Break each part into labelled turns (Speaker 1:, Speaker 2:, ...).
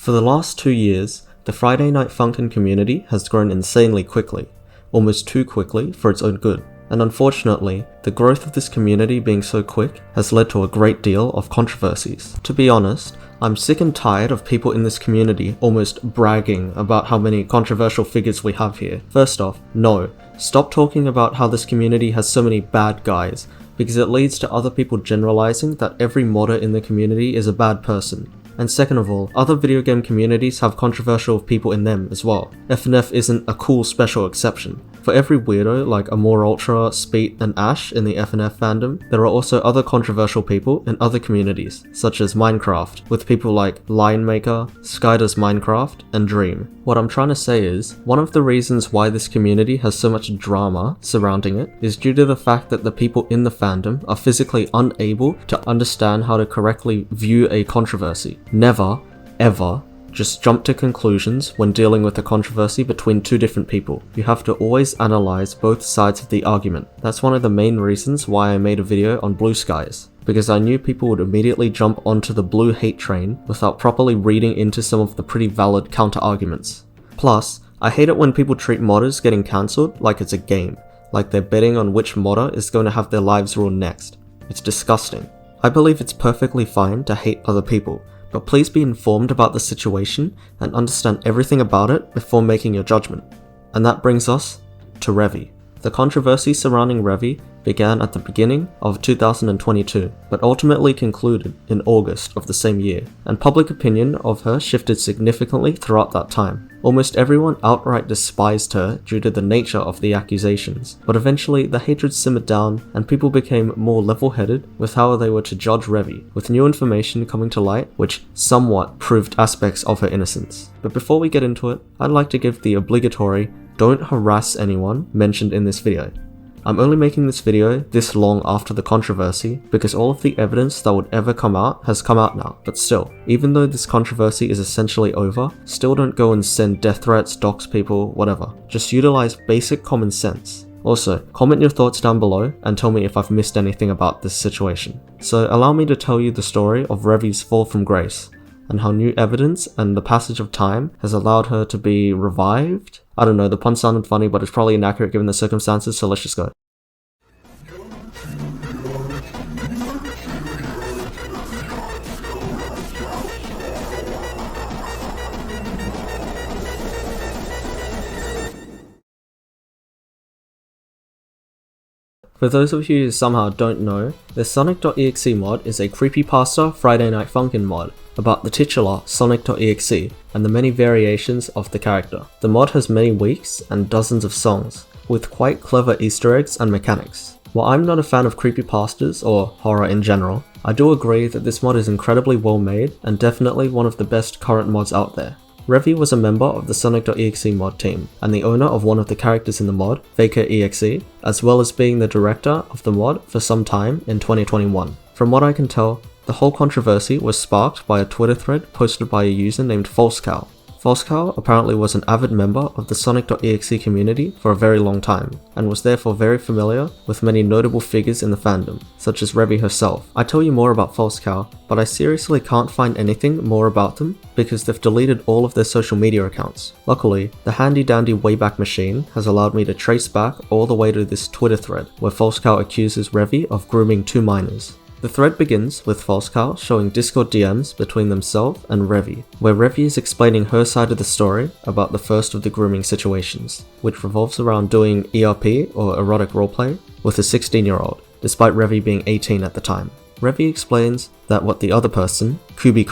Speaker 1: For the last 2 years, the Friday Night Funkin community has grown insanely quickly, almost too quickly for its own good. And unfortunately, the growth of this community being so quick has led to a great deal of controversies. To be honest, I'm sick and tired of people in this community almost bragging about how many controversial figures we have here. First off, no, stop talking about how this community has so many bad guys, because it leads to other people generalizing that every modder in the community is a bad person. And second of all, other video game communities have controversial people in them as well. FNF isn't a cool special exception. For every weirdo like Amor Ultra, Speed, and Ash in the FNF fandom, there are also other controversial people in other communities, such as Minecraft, with people like Lionmaker, Skydoes Minecraft, and Dream. What I'm trying to say is, one of the reasons why this community has so much drama surrounding it is due to the fact that the people in the fandom are physically unable to understand how to correctly view a controversy. Never, ever, just jump to conclusions when dealing with a controversy between two different people. You have to always analyze both sides of the argument. That's one of the main reasons why I made a video on blue skies, because I knew people would immediately jump onto the blue hate train without properly reading into some of the pretty valid counter-arguments. Plus, I hate it when people treat modders getting cancelled like it's a game, like they're betting on which modder is going to have their lives ruined next. It's disgusting. I believe it's perfectly fine to hate other people, but please be informed about the situation and understand everything about it before making your judgment. And that brings us to Revie. The controversy surrounding Revie began at the beginning of 2022, but ultimately concluded in August of the same year, and public opinion of her shifted significantly throughout that time. Almost everyone outright despised her due to the nature of the accusations, but eventually the hatred simmered down and people became more level-headed with how they were to judge Revie, with new information coming to light which somewhat proved aspects of her innocence. But before we get into it, I'd like to give the obligatory "don't harass anyone" mentioned in this video. I'm only making this video this long after the controversy because all of the evidence that would ever come out has come out now, but still, even though this controversy is essentially over, still don't go and send death threats, dox people, whatever. Just utilize basic common sense. Also, comment your thoughts down below and tell me if I've missed anything about this situation. So allow me to tell you the story of Revie's fall from grace, and how new evidence and the passage of time has allowed her to be revived? I don't know, the pun sounded funny, but it's probably inaccurate given the circumstances, so let's just go. For those of you who somehow don't know, the sonic.exe mod is a creepypasta Friday Night Funkin mod about the titular sonic.exe and the many variations of the character. The mod has many weeks and dozens of songs, with quite clever Easter eggs and mechanics. While I'm not a fan of creepypastas or horror in general, I do agree that this mod is incredibly well made and definitely one of the best current mods out there. Revie was a member of the sonic.exe mod team, and the owner of one of the characters in the mod, Faker.exe, as well as being the director of the mod for some time in 2021. From what I can tell, the whole controversy was sparked by a Twitter thread posted by a user named FalseCow. FalseCow apparently was an avid member of the sonic.exe community for a very long time, and was therefore very familiar with many notable figures in the fandom, such as Revie herself. I tell you more about FalseCow, but I seriously can't find anything more about them because they've deleted all of their social media accounts. Luckily, the handy dandy Wayback Machine has allowed me to trace back all the way to this Twitter thread where FalseCow accuses Revie of grooming 2 minors. The thread begins with FalseCow showing Discord DMs between themselves and Revie, where Revie is explaining her side of the story about the first of the grooming situations, which revolves around doing ERP or erotic roleplay with a 16-year-old, despite Revie being 18 at the time. Revie explains that what the other person, Kubi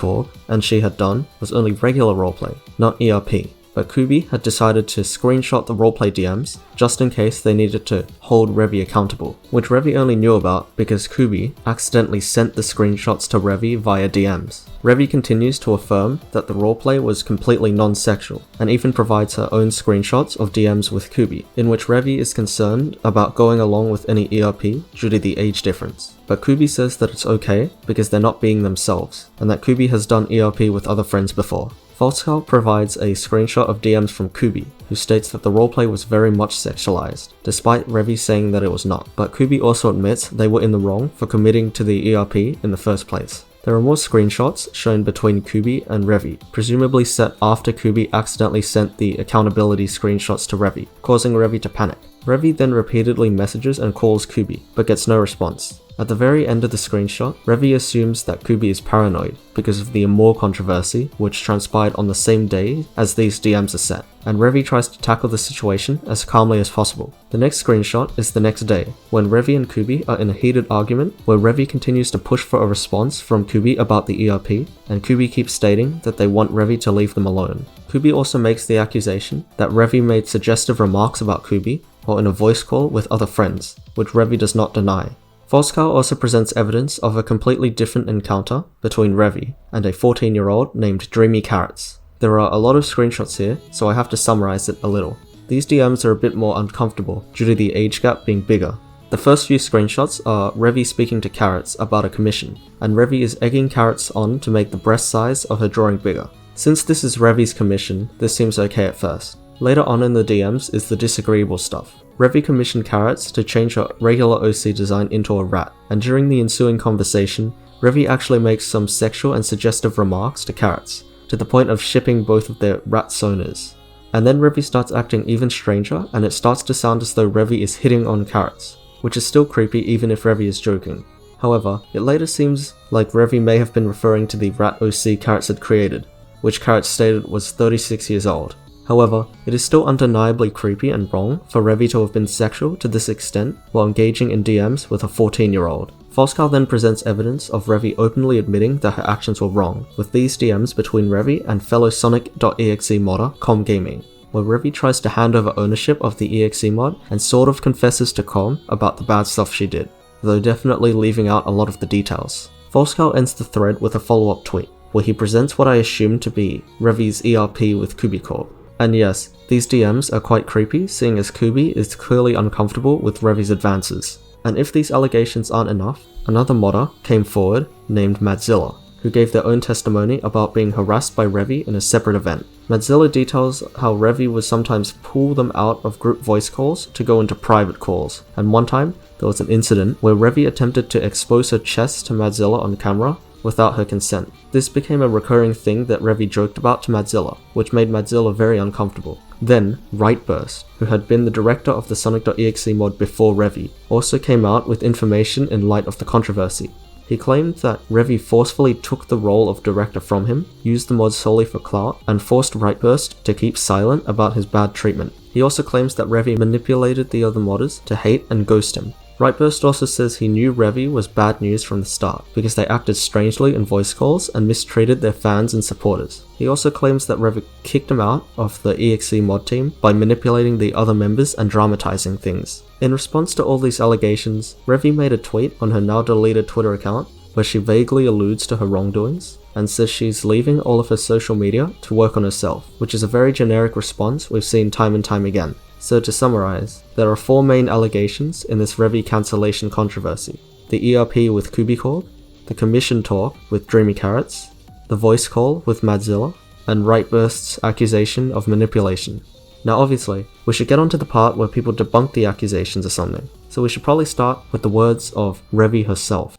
Speaker 1: and she had done was only regular roleplay, not ERP. But Kubi had decided to screenshot the roleplay DMs just in case they needed to hold Revie accountable, which Revie only knew about because Kubi accidentally sent the screenshots to Revie via DMs. Revie continues to affirm that the roleplay was completely non-sexual, and even provides her own screenshots of DMs with Kubi, in which Revie is concerned about going along with any ERP due to the age difference. But Kubi says that it's okay because they're not being themselves, and that Kubi has done ERP with other friends before. FalseCow provides a screenshot of DMs from Kubi, who states that the roleplay was very much sexualized, despite Revie saying that it was not. But Kubi also admits they were in the wrong for committing to the ERP in the first place. There are more screenshots shown between Kubi and Revie, presumably set after Kubi accidentally sent the accountability screenshots to Revie, causing Revie to panic. Revie then repeatedly messages and calls Kubi, but gets no response. At the very end of the screenshot, Revie assumes that Kubi is paranoid because of the Amor controversy, which transpired on the same day as these DMs are set, and Revie tries to tackle the situation as calmly as possible. The next screenshot is the next day, when Revie and Kubi are in a heated argument where Revie continues to push for a response from Kubi about the ERP, and Kubi keeps stating that they want Revie to leave them alone. Kubi also makes the accusation that Revie made suggestive remarks about Kubi while in a voice call with other friends, which Revie does not deny. Falsecow also presents evidence of a completely different encounter between Revie and a 14-year-old named Dreamy Carrots. There are a lot of screenshots here, so I have to summarize it a little. These DMs are a bit more uncomfortable due to the age gap being bigger. The first few screenshots are Revie speaking to Carrots about a commission, and Revie is egging Carrots on to make the breast size of her drawing bigger. Since this is Revie's commission, this seems okay at first. Later on in the DMs is the disagreeable stuff. Revie commissioned Carrots to change her regular OC design into a rat, and during the ensuing conversation, Revie actually makes some sexual and suggestive remarks to Carrots, to the point of shipping both of their rat sonars. And then Revie starts acting even stranger, and it starts to sound as though Revie is hitting on Carrots, which is still creepy even if Revie is joking. However, it later seems like Revie may have been referring to the rat OC Carrots had created, which Carrots stated was 36 years old. However, it is still undeniably creepy and wrong for Revie to have been sexual to this extent while engaging in DMs with a 14-year-old. Falsecow then presents evidence of Revie openly admitting that her actions were wrong, with these DMs between Revie and fellow sonic.exe modder Com Gaming, where Revie tries to hand over ownership of the exe mod and sort of confesses to Com about the bad stuff she did, though definitely leaving out a lot of the details. Falsecow ends the thread with a follow-up tweet, where he presents what I assume to be Revie's ERP with Kubi Corp. And yes, these DMs are quite creepy, seeing as Kubi is clearly uncomfortable with Revie's advances. And if these allegations aren't enough, another modder came forward named Madzilla, who gave their own testimony about being harassed by Revie in a separate event. Madzilla details how Revie would sometimes pull them out of group voice calls to go into private calls, and one time there was an incident where Revie attempted to expose her chest to Madzilla on camera without her consent. This became a recurring thing that Revie joked about to Madzilla, which made Madzilla very uncomfortable. Then, Rightburst, who had been the director of the sonic.exe mod before Revie, also came out with information in light of the controversy. He claimed that Revie forcefully took the role of director from him, used the mod solely for clout, and forced Rightburst to keep silent about his bad treatment. He also claims that Revie manipulated the other modders to hate and ghost him. Rightburst also says he knew Revie was bad news from the start, because they acted strangely in voice calls and mistreated their fans and supporters. He also claims that Revie kicked him out of the EXE mod team by manipulating the other members and dramatizing things. In response to all these allegations, Revie made a tweet on her now deleted Twitter account where she vaguely alludes to her wrongdoings and says she's leaving all of her social media to work on herself, which is a very generic response we've seen time and time again. So to summarize, there are 4 main allegations in this Revie cancellation controversy: the ERP with Kubi Corp, the commission talk with Dreamy Carrots, the voice call with Madzilla, and Rightburst's accusation of manipulation. Now obviously, we should get onto the part where people debunk the accusations or something, so we should probably start with the words of Revie herself.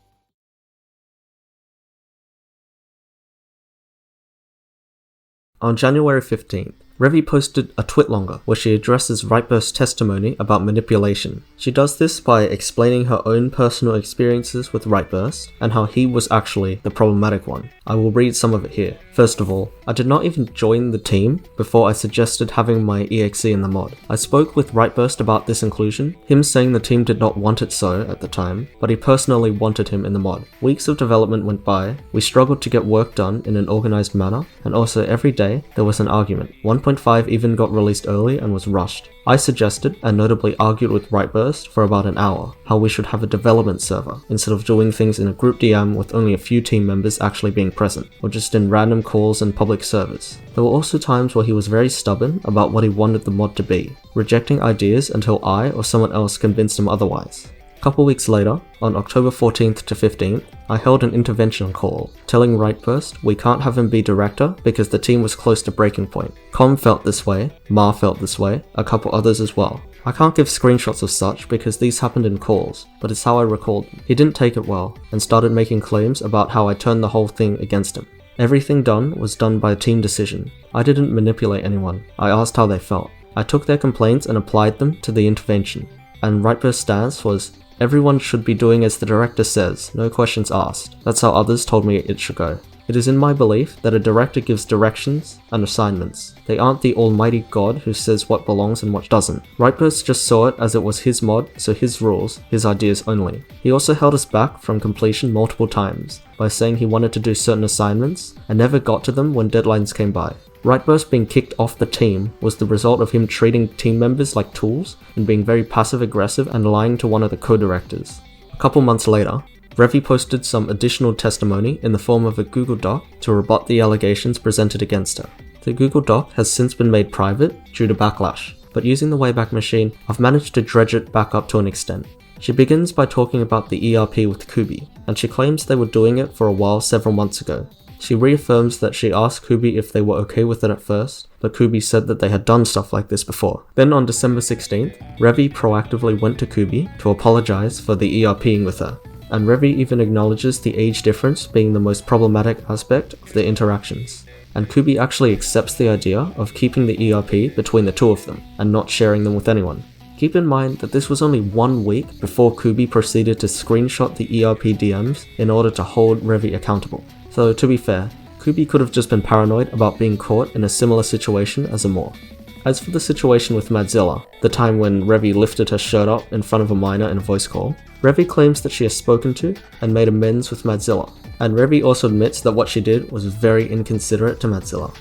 Speaker 1: On January 15th, Revie posted a twitlonger where she addresses Rightburst's testimony about manipulation. She does this by explaining her own personal experiences with Rightburst and how he was actually the problematic one. I will read some of it here. First of all, I did not even join the team before I suggested having my EXE in the mod. I spoke with Rightburst about this inclusion, him saying the team did not want it so at the time, but he personally wanted him in the mod. Weeks of development went by, we struggled to get work done in an organized manner, and also every day there was an argument. 1.5 even got released early and was rushed. I suggested, and notably argued with Rightburst for about an hour, how we should have a development server, instead of doing things in a group DM with only a few team members actually being present, or just in random calls and public servers. There were also times where he was very stubborn about what he wanted the mod to be, rejecting ideas until I or someone else convinced him otherwise. A couple weeks later, on October 14th to 15th, I held an intervention call, telling Rightburst we can't have him be director because the team was close to breaking point. Com felt this way, Ma felt this way, a couple others as well. I can't give screenshots of such because these happened in calls, but it's how I recalled them. He didn't take it well, and started making claims about how I turned the whole thing against him. Everything done was done by a team decision. I didn't manipulate anyone, I asked how they felt. I took their complaints and applied them to the intervention. And Rightburst's stance was, everyone should be doing as the director says, no questions asked. That's how others told me it should go. It is in my belief that a director gives directions and assignments. They aren't the almighty God who says what belongs and what doesn't. Rightburst just saw it as it was his mod, so his rules, his ideas only. He also held us back from completion multiple times by saying he wanted to do certain assignments and never got to them when deadlines came by. Rightburst being kicked off the team was the result of him treating team members like tools and being very passive-aggressive and lying to one of the co-directors. A couple months later, Revie posted some additional testimony in the form of a Google Doc to rebut the allegations presented against her. The Google Doc has since been made private due to backlash, but using the Wayback Machine, I've managed to dredge it back up to an extent. She begins by talking about the ERP with Kubi, and she claims they were doing it for a while several months ago. She reaffirms that she asked Kubi if they were okay with it at first, but Kubi said that they had done stuff like this before. Then on December 16th, Revie proactively went to Kubi to apologize for the ERPing with her. And Revie even acknowledges the age difference being the most problematic aspect of the interactions. And Kubi actually accepts the idea of keeping the ERP between the two of them, and not sharing them with anyone. Keep in mind that this was only 1 week before Kubi proceeded to screenshot the ERP DMs in order to hold Revie accountable. So to be fair, Kubi could have just been paranoid about being caught in a similar situation as Amor. As for the situation with Madzilla, the time when Revie lifted her shirt up in front of a minor in a voice call, Revie claims that she has spoken to and made amends with Madzilla, and Revie also admits that what she did was very inconsiderate to Madzilla.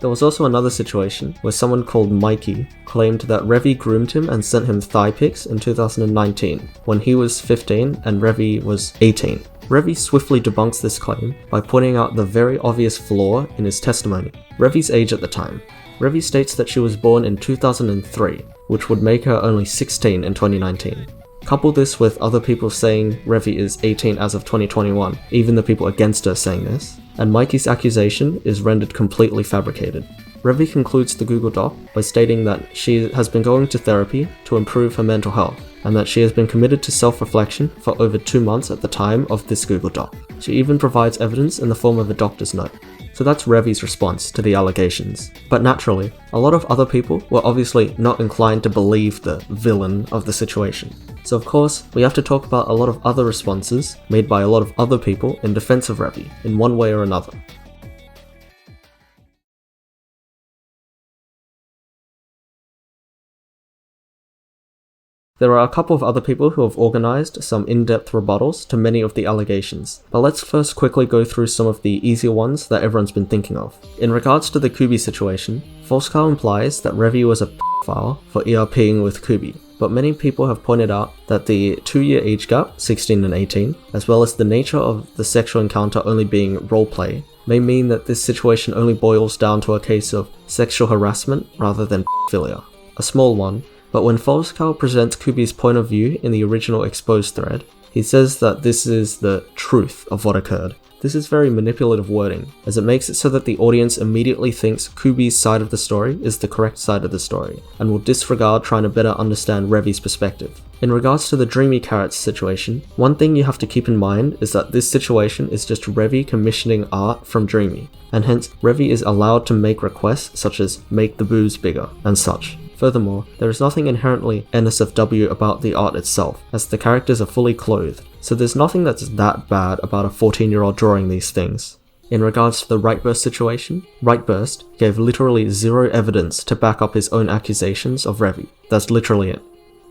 Speaker 1: There was also another situation where someone called Mikey claimed that Revie groomed him and sent him thigh pics in 2019, when he was 15 and Revie was 18. Revie swiftly debunks this claim by pointing out the very obvious flaw in his testimony, Revie's age at the time. Revie states that she was born in 2003, which would make her only 16 in 2019. Couple this with other people saying Revie is 18 as of 2021, even the people against her saying this, and Mikey's accusation is rendered completely fabricated. Revie concludes the Google Doc by stating that she has been going to therapy to improve her mental health, and that she has been committed to self-reflection for over 2 months at the time of this Google Doc. She even provides evidence in the form of a doctor's note. So that's Revie's response to the allegations. But naturally, a lot of other people were obviously not inclined to believe the villain of the situation. So of course, we have to talk about a lot of other responses made by a lot of other people in defense of Revie, in one way or another. There are a couple of other people who have organized some in-depth rebuttals to many of the allegations, but let's first quickly go through some of the easier ones that everyone's been thinking of. In regards to the Kubi situation, Falsecow implies that Revie was a file for ERPing with Kubi, but many people have pointed out that the 2-year age gap, 16 and 18, as well as the nature of the sexual encounter only being roleplay, may mean that this situation only boils down to a case of sexual harassment rather than philia. A small one, but when Falsecow presents Kubi's point of view in the original exposed thread, he says that this is the truth of what occurred. This is very manipulative wording, as it makes it so that the audience immediately thinks Kubi's side of the story is the correct side of the story, and will disregard trying to better understand Revie's perspective. In regards to the Dreamy Carrots situation, one thing you have to keep in mind is that this situation is just Revie commissioning art from Dreamy, and hence Revie is allowed to make requests such as make the boobs bigger, and such. Furthermore, there is nothing inherently NSFW about the art itself, as the characters are fully clothed, so there's nothing that's that bad about a 14-year-old drawing these things. In regards to the Rightburst situation, Rightburst gave literally zero evidence to back up his own accusations of Revie. That's literally it.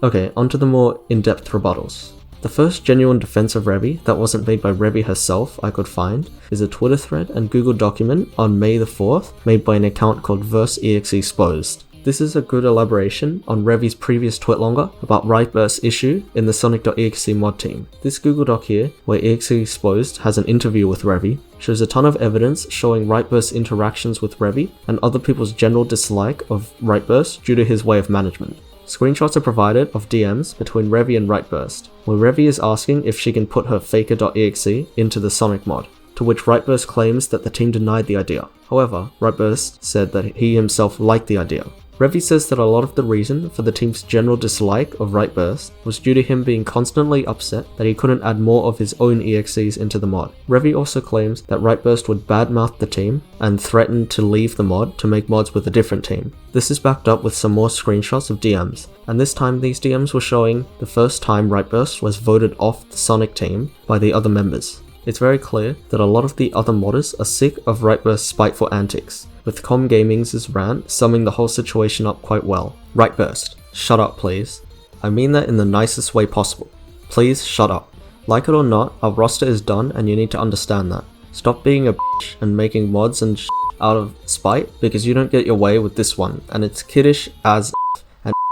Speaker 1: Okay, onto the more in-depth rebuttals. The first genuine defense of Revie that wasn't made by Revie herself I could find is a Twitter thread and Google document on May the 4th made by an account called Verse.exe Exposed. This is a good elaboration on Revie's previous twitlonger about Rightburst's issue in the sonic.exe mod team. This Google Doc here, where exe exposed has an interview with Revie, shows a ton of evidence showing Rightburst's interactions with Revie and other people's general dislike of Rightburst due to his way of management. Screenshots are provided of DMs between Revie and Rightburst, where Revie is asking if she can put her faker.exe into the Sonic mod, to which Rightburst claims that the team denied the idea. However, Rightburst said that he himself liked the idea. Revie says that a lot of the reason for the team's general dislike of Rightburst was due to him being constantly upset that he couldn't add more of his own EXEs into the mod. Revie also claims that Rightburst would badmouth the team and threaten to leave the mod to make mods with a different team. This is backed up with some more screenshots of DMs, and this time these DMs were showing the first time Rightburst was voted off the Sonic team by the other members. It's very clear that a lot of the other modders are sick of Rightburst's spiteful antics, with Com Gaming's rant summing the whole situation up quite well. Rightburst, shut up please. I mean that in the nicest way possible. Please shut up. Like it or not, our roster is done and you need to understand that. Stop being a bitch and making mods and out of spite because you don't get your way with this one, and it's kiddish as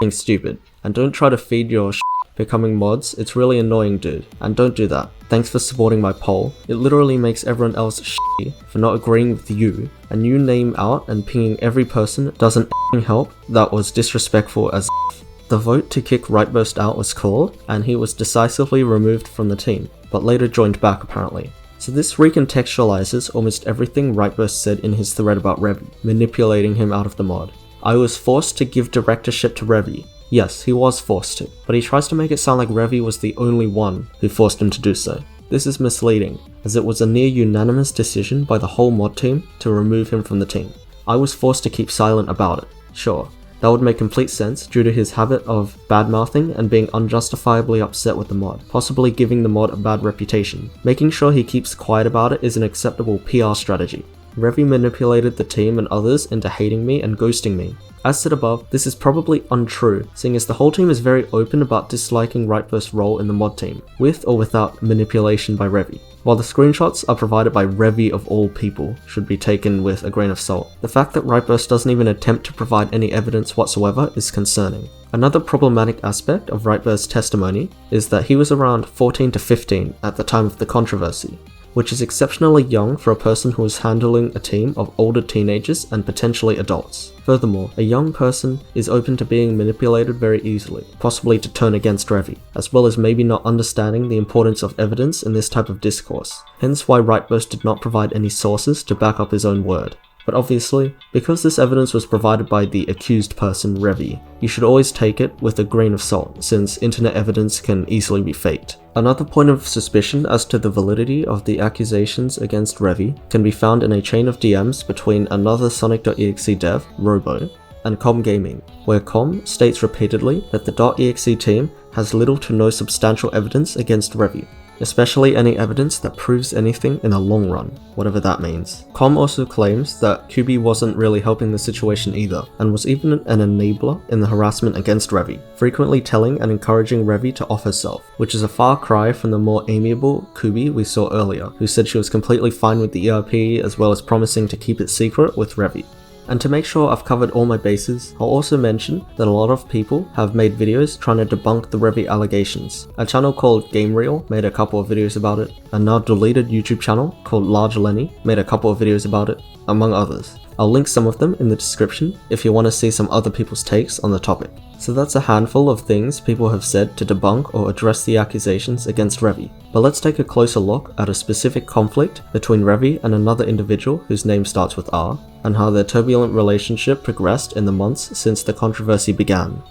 Speaker 1: and stupid. And don't try to feed your becoming mods, it's really annoying dude, and don't do that. Thanks for supporting my poll. It literally makes everyone else shitty for not agreeing with you, and you name out and pinging every person doesn't help. That was disrespectful as The vote to kick Rightburst out was called, and he was decisively removed from the team, but later joined back apparently. So this recontextualizes almost everything Rightburst said in his thread about Revie, manipulating him out of the mod. I was forced to give directorship to Revie. Yes, he was forced to, but he tries to make it sound like Revie was the only one who forced him to do so. This is misleading, as it was a near unanimous decision by the whole mod team to remove him from the team. I was forced to keep silent about it. Sure, that would make complete sense due to his habit of badmouthing and being unjustifiably upset with the mod, possibly giving the mod a bad reputation. Making sure he keeps quiet about it is an acceptable PR strategy. Revie manipulated the team and others into hating me and ghosting me. As said above, this is probably untrue, seeing as the whole team is very open about disliking Rightburst's role in the mod team, with or without manipulation by Revie. While the screenshots are provided by Revie of all people should be taken with a grain of salt, the fact that Rightburst doesn't even attempt to provide any evidence whatsoever is concerning. Another problematic aspect of Rightburst's testimony is that he was around 14 to 15 at the time of the controversy, which is exceptionally young for a person who is handling a team of older teenagers and potentially adults. Furthermore, a young person is open to being manipulated very easily, possibly to turn against Revie, as well as maybe not understanding the importance of evidence in this type of discourse, hence why Rightburst did not provide any sources to back up his own word. But obviously, because this evidence was provided by the accused person, Revie, you should always take it with a grain of salt, since internet evidence can easily be faked. Another point of suspicion as to the validity of the accusations against Revie can be found in a chain of DMs between another sonic.exe dev, Robo, and Com Gaming, where Com states repeatedly that the .exe team has little to no substantial evidence against Revie, especially any evidence that proves anything in the long run, whatever that means. Com also claims that QB wasn't really helping the situation either, and was even an enabler in the harassment against Revie, frequently telling and encouraging Revie to off herself, which is a far cry from the more amiable Kubi we saw earlier, who said she was completely fine with the ERP as well as promising to keep it secret with Revie. And to make sure I've covered all my bases, I'll also mention that a lot of people have made videos trying to debunk the Revie allegations. A channel called Game Reel made a couple of videos about it, a now deleted YouTube channel called Large Lenny made a couple of videos about it, among others. I'll link some of them in the description if you want to see some other people's takes on the topic. So that's a handful of things people have said to debunk or address the accusations against Revie. But let's take a closer look at a specific conflict between Revie and another individual whose name starts with R, and how their turbulent relationship progressed in the months since the controversy began.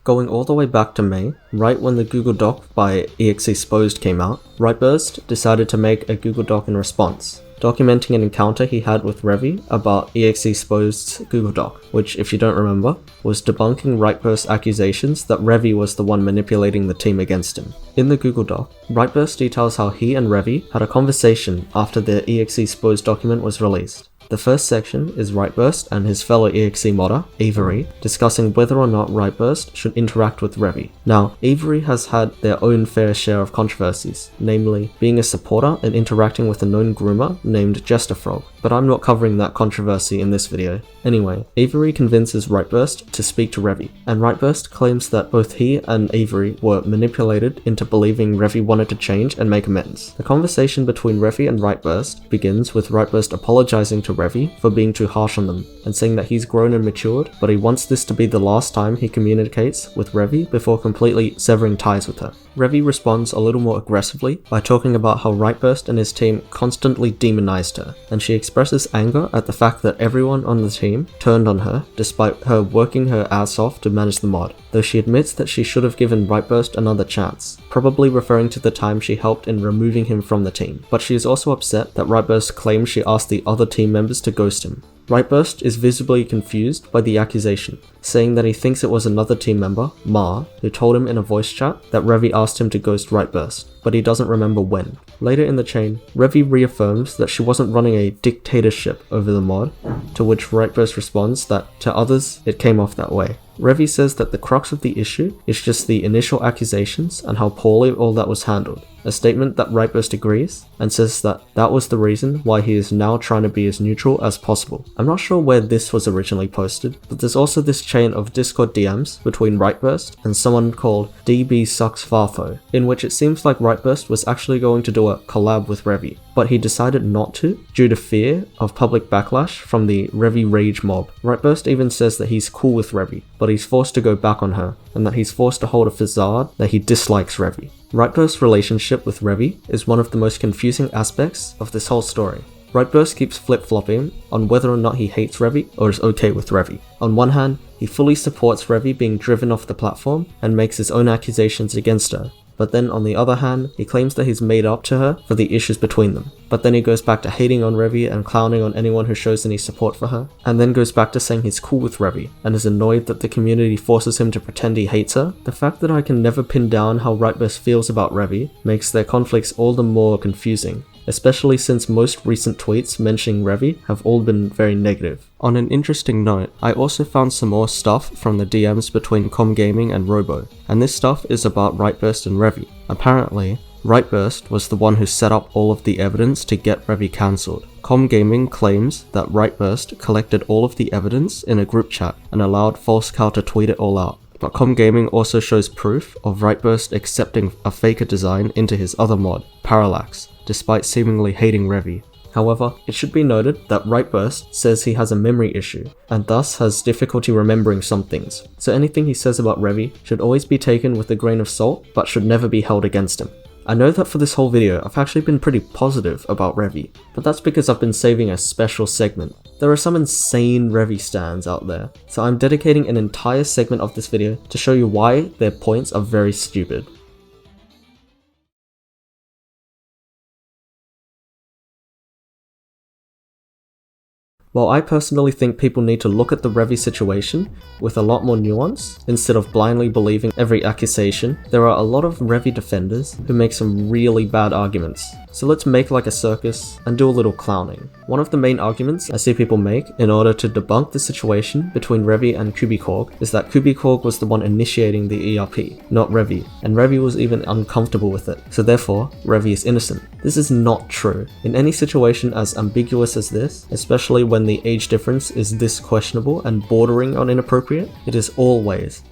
Speaker 1: Going all the way back to May, right when the Google Doc by EXEsposed came out, Rightburst decided to make a Google Doc in response, documenting an encounter he had with Revie about EXEsposed's Google Doc, which, if you don't remember, was debunking Rightburst's accusations that Revie was the one manipulating the team against him. In the Google Doc, Rightburst details how he and Revie had a conversation after the EXEsposed document was released. The first section is Rightburst and his fellow EXE modder, Avery, discussing whether or not Rightburst should interact with Revie. Now, Avery has had their own fair share of controversies, namely being a supporter and interacting with a known groomer named Jesterfrog, but I'm not covering that controversy in this video. Anyway, Avery convinces Rightburst to speak to Revie, and Rightburst claims that both he and Avery were manipulated into believing Revie wanted to change and make amends. The conversation between Revie and Rightburst begins with Rightburst apologizing to Revie for being too harsh on them, and saying that he's grown and matured, but he wants this to be the last time he communicates with Revie before completely severing ties with her. Revie responds a little more aggressively by talking about how Rightburst and his team constantly demonized her, and she expresses anger at the fact that everyone on the team turned on her despite her working her ass off to manage the mod, though she admits that she should have given Rightburst another chance, probably referring to the time she helped in removing him from the team. But she is also upset that Rightburst claims she asked the other team members to ghost him. Rightburst is visibly confused by the accusation, saying that he thinks it was another team member, Ma, who told him in a voice chat that Revie asked him to ghost Rightburst, but he doesn't remember when. Later in the chain, Revie reaffirms that she wasn't running a dictatorship over the mod, to which Rightburst responds that to others it came off that way. Revie says that the crux of the issue is just the initial accusations and how poorly all that was handled, a statement that Rightburst agrees and says that that was the reason why he is now trying to be as neutral as possible. I'm not sure where this was originally posted, but there's also this chain of Discord DMs between Rightburst and someone called DBSucksFarfo, in which it seems like Rightburst was actually going to do a collab with Revie, but he decided not to due to fear of public backlash from the Revie rage mob. Rightburst even says that he's cool with Revie, but he's forced to go back on her, and that he's forced to hold a facade that he dislikes Revie. Rightburst's relationship with Revie is one of the most confusing aspects of this whole story. Rightburst keeps flip-flopping on whether or not he hates Revie or is okay with Revie. On one hand, he fully supports Revie being driven off the platform and makes his own accusations against her. But then on the other hand, he claims that he's made up to her for the issues between them. But then he goes back to hating on Revie and clowning on anyone who shows any support for her, and then goes back to saying he's cool with Revie, and is annoyed that the community forces him to pretend he hates her. The fact that I can never pin down how Rightburst feels about Revie makes their conflicts all the more confusing, especially since most recent tweets mentioning Revie have all been very negative. On an interesting note, I also found some more stuff from the DMs between Com Gaming and Robo, and this stuff is about Rightburst and Revie. Apparently, Rightburst was the one who set up all of the evidence to get Revie cancelled. Com Gaming claims that Rightburst collected all of the evidence in a group chat and allowed FalseCal to tweet it all out. But Com Gaming also shows proof of Rightburst accepting a faker design into his other mod, Parallax, despite seemingly hating Revie. However, it should be noted that Rightburst says he has a memory issue, and thus has difficulty remembering some things, so anything he says about Revie should always be taken with a grain of salt, but should never be held against him. I know that for this whole video, I've actually been pretty positive about Revie, but that's because I've been saving a special segment. There are some insane Revie stans out there, so I'm dedicating an entire segment of this video to show you why their points are very stupid. While I personally think people need to look at the Revie situation with a lot more nuance, instead of blindly believing every accusation, there are a lot of Revie defenders who make some really bad arguments. So let's make like a circus and do a little clowning. One of the main arguments I see people make in order to debunk the situation between Revie and Kubikorg is that Kubikorg was the one initiating the ERP, not Revie, and Revie was even uncomfortable with it, so therefore Revie is innocent. This is not true. In any situation as ambiguous as this, especially when the age difference is this questionable and bordering on inappropriate, it is always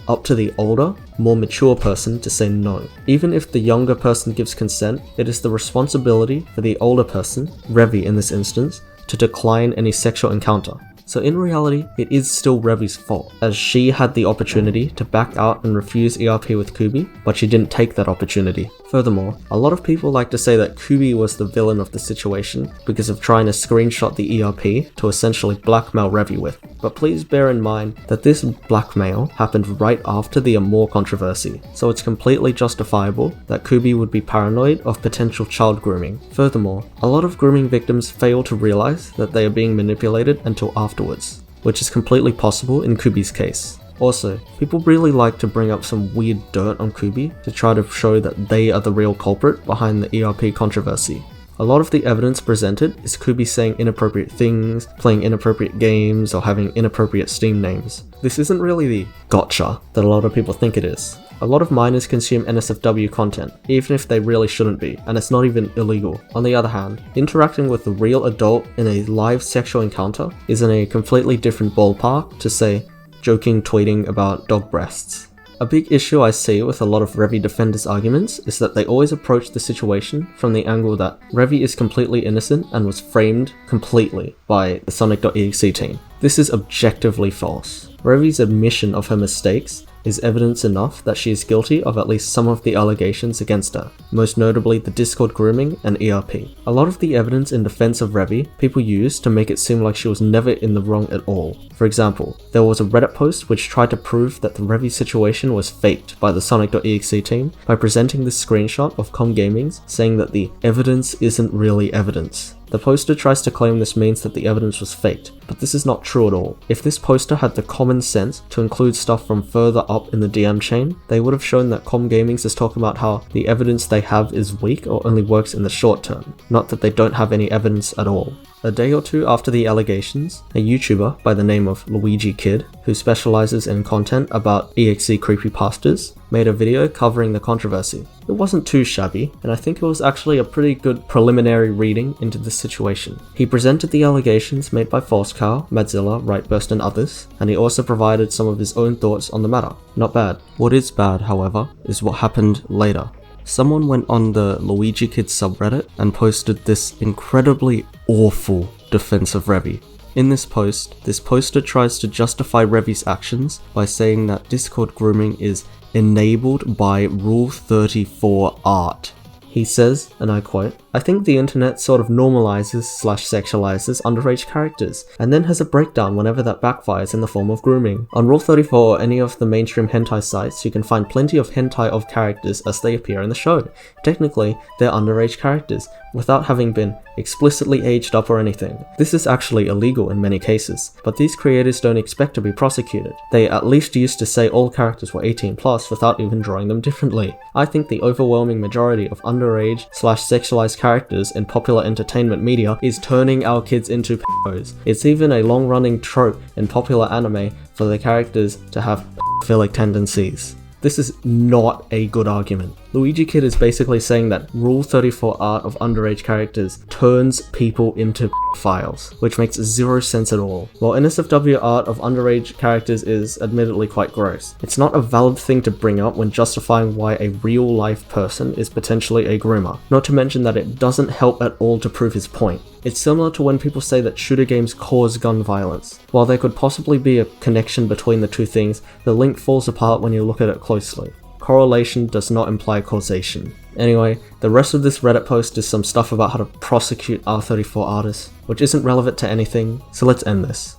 Speaker 1: up to the older, more mature person to say no. Even if the younger person gives consent, it is the responsibility for the older person, Revie in this instance, to decline any sexual encounter. So in reality, it is still Revie's fault, as she had the opportunity to back out and refuse ERP with Kubi, but she didn't take that opportunity. Furthermore, a lot of people like to say that Kubi was the villain of the situation because of trying to screenshot the ERP to essentially blackmail Revie with. But please bear in mind that this blackmail happened right after the Amor controversy, so it's completely justifiable that Kubi would be paranoid of potential child grooming. Furthermore, a lot of grooming victims fail to realize that they are being manipulated until afterwards, which is completely possible in Kubi's case. Also, people really like to bring up some weird dirt on Kubi to try to show that they are the real culprit behind the ERP controversy. A lot of the evidence presented is Kubi saying inappropriate things, playing inappropriate games, or having inappropriate Steam names. This isn't really the gotcha that a lot of people think it is. A lot of minors consume NSFW content, even if they really shouldn't be, and it's not even illegal. On the other hand, interacting with a real adult in a live sexual encounter is in a completely different ballpark to, say, joking tweeting about dog breasts. A big issue I see with a lot of Revie defenders' arguments is that they always approach the situation from the angle that Revie is completely innocent and was framed completely by the sonic.exe team. This is objectively false. Revie's admission of her mistakes is evidence enough that she is guilty of at least some of the allegations against her, most notably the Discord grooming and ERP. A lot of the evidence in Defense of Revie people used to make it seem like she was never in the wrong at all. For example, there was a Reddit post which tried to prove that the Revie situation was faked by the sonic.exe team by presenting this screenshot of Com Gaming's saying that the evidence isn't really evidence. The poster tries to claim this means that the evidence was faked, but this is not true at all. If this poster had the common sense to include stuff from further up in the DM chain, they would have shown that Com Gaming's is talking about how the evidence they have is weak or only works in the short term, not that they don't have any evidence at all. A day or two after the allegations, a YouTuber by the name of Luigi Kid, who specializes in content about EXE creepypastas, made a video covering the controversy. It wasn't too shabby, and I think it was actually a pretty good preliminary reading into this situation. He presented the allegations made by False Cow, Madzilla, Rightburst and others, and he also provided some of his own thoughts on the matter. Not bad. What is bad, however, is what happened later. Someone went on the Luigi Kid subreddit and posted this incredibly awful Defense of Revie. In this post, this poster tries to justify Revie's actions by saying that Discord grooming is enabled by Rule 34 art. He says, and I quote, "I think the internet sort of normalizes/sexualizes underage characters, and then has a breakdown whenever that backfires in the form of grooming. On Rule 34 or any of the mainstream hentai sites, you can find plenty of hentai of characters as they appear in the show. Technically, they're underage characters, without having been explicitly aged up or anything. This is actually illegal in many cases, but these creators don't expect to be prosecuted. They at least used to say all characters were 18 plus without even drawing them differently. I think the overwhelming majority of underage/sexualized characters in popular entertainment media is turning our kids into p***os. It's even a long-running trope in popular anime for the characters to have p***philic tendencies." This is not a good argument. Luigi Kid is basically saying that Rule 34 art of underage characters turns people into files, which makes zero sense at all. While NSFW art of underage characters is admittedly quite gross, it's not a valid thing to bring up when justifying why a real-life person is potentially a groomer, not to mention that it doesn't help at all to prove his point. It's similar to when people say that shooter games cause gun violence. While there could possibly be a connection between the two things, the link falls apart when you look at it closely. Correlation does not imply causation. Anyway, the rest of this Reddit post is some stuff about how to prosecute R34 artists, which isn't relevant to anything, so let's end this.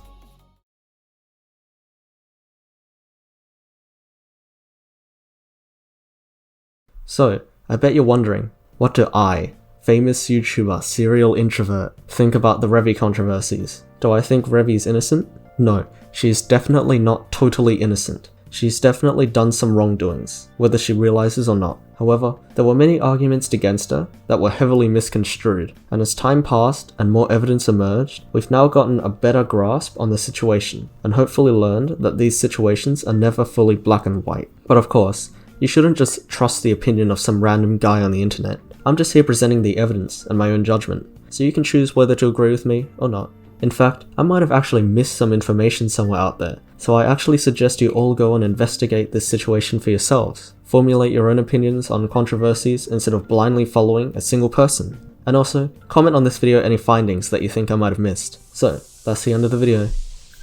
Speaker 1: So, I bet you're wondering, what do I, famous YouTuber, serial introvert, think about the Revie controversies? Do I think Revie's innocent? No, she is definitely not totally innocent. She's definitely done some wrongdoings, whether she realizes or not. However, there were many arguments against her that were heavily misconstrued, and as time passed and more evidence emerged, we've now gotten a better grasp on the situation, and hopefully learned that these situations are never fully black and white. But of course, you shouldn't just trust the opinion of some random guy on the internet. I'm just here presenting the evidence and my own judgment, so you can choose whether to agree with me or not. In fact, I might have actually missed some information somewhere out there, so I actually suggest you all go and investigate this situation for yourselves. Formulate your own opinions on controversies instead of blindly following a single person. And also, comment on this video any findings that you think I might have missed. So, that's the end of the video.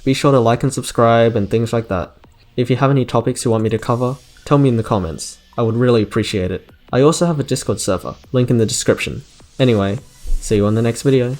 Speaker 1: Be sure to like and subscribe and things like that. If you have any topics you want me to cover, tell me in the comments. I would really appreciate it. I also have a Discord server, link in the description. Anyway, see you on the next video.